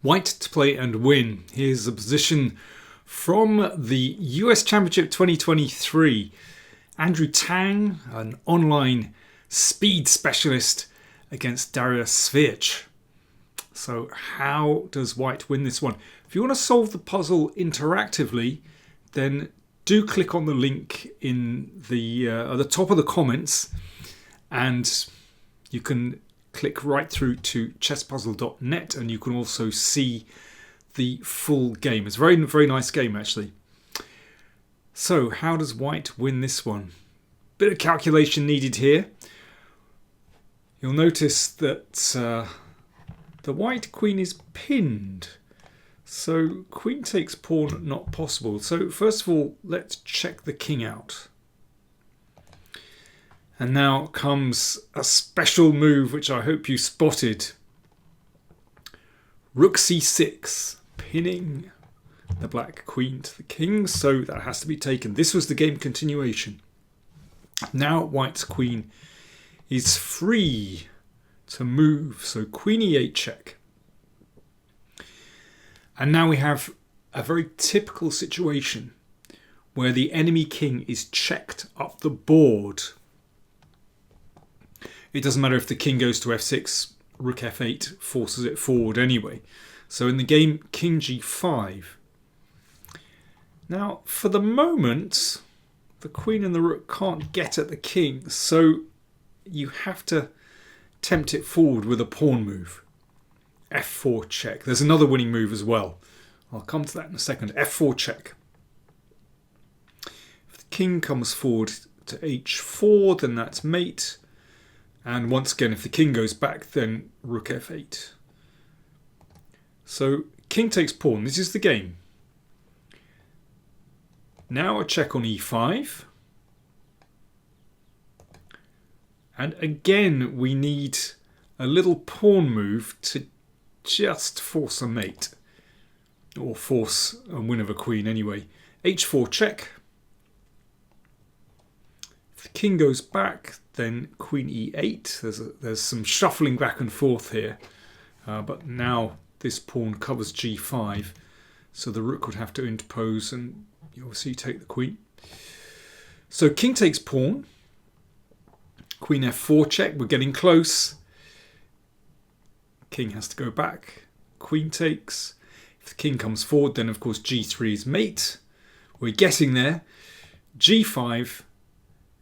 White to play and win. Here's the position from the US Championship 2023. Andrew Tang, an online speed specialist, against Swiercz. So how does White win this one? If you want to solve the puzzle interactively, then do click on the link in the at the top of the comments, and you can click right through to chesspuzzle.net, and you can also see the full game. It's a very, very nice game, actually. So how does White win this one? Bit of calculation needed here. You'll notice that the white queen is pinned. So queen takes pawn, not possible. So first of all, let's check the king out. And now comes a special move which I hope you spotted. Rook c6, pinning the black queen to the king, so that has to be taken. This was the game continuation. Now White's queen is free to move, so queen e8 check. And now we have a very typical situation where the enemy king is checked up the board. It doesn't matter if the king goes to f6, rook f8 forces it forward anyway. So in the game, king g5. Now, for the moment, the queen and the rook can't get at the king, so you have to tempt it forward with a pawn move. f4 check. There's another winning move as well. I'll come to that in a second. f4 check. If the king comes forward to h4, then that's mate. And once again, if the king goes back, then rook f8. So king takes pawn. This is the game. Now a check on e5. And again, we need a little pawn move to just force a mate. Or force a win of a queen anyway. h4 check. If the king goes back, then queen e8. There's some shuffling back and forth here. But now this pawn covers g5. So the rook would have to interpose, and you obviously take the queen. So king takes pawn. Queen f4 check. We're getting close. King has to go back. Queen takes. If the king comes forward, then of course g3 is mate. We're getting there. g5.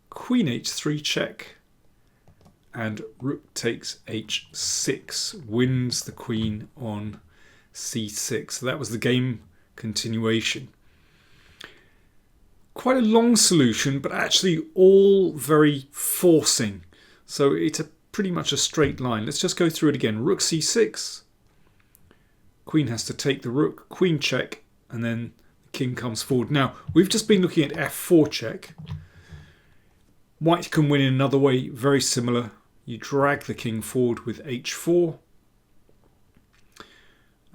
Queen h3 check. And rook takes h6. Wins the queen on c6. So that was the game continuation. Quite a long solution, but actually all very forcing. So it's pretty much a straight line. Let's just go through it again. Rook c6. Queen has to take the rook. Queen check. And then the king comes forward. Now, we've just been looking at f4 check. White can win in another way, very similar. You drag the king forward with h4.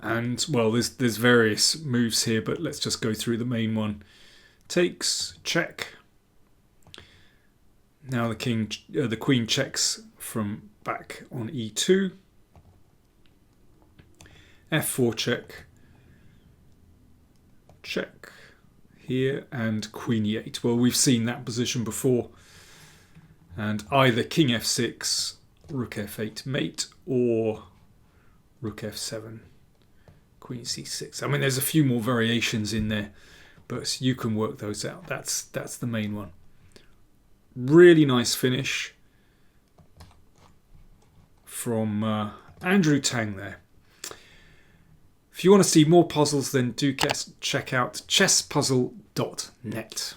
And, well, there's various moves here, but let's just go through the main one. Takes, check. Now the queen checks from back on e2. f4 check. Check here, and queen e8. Well, we've seen that position before. And either king f6, rook f8 mate, or rook f7, queen c6. I mean, there's a few more variations in there, but you can work those out. That's the main one. Really nice finish from Andrew Tang there. If you want to see more puzzles, then do check out chesspuzzle.net.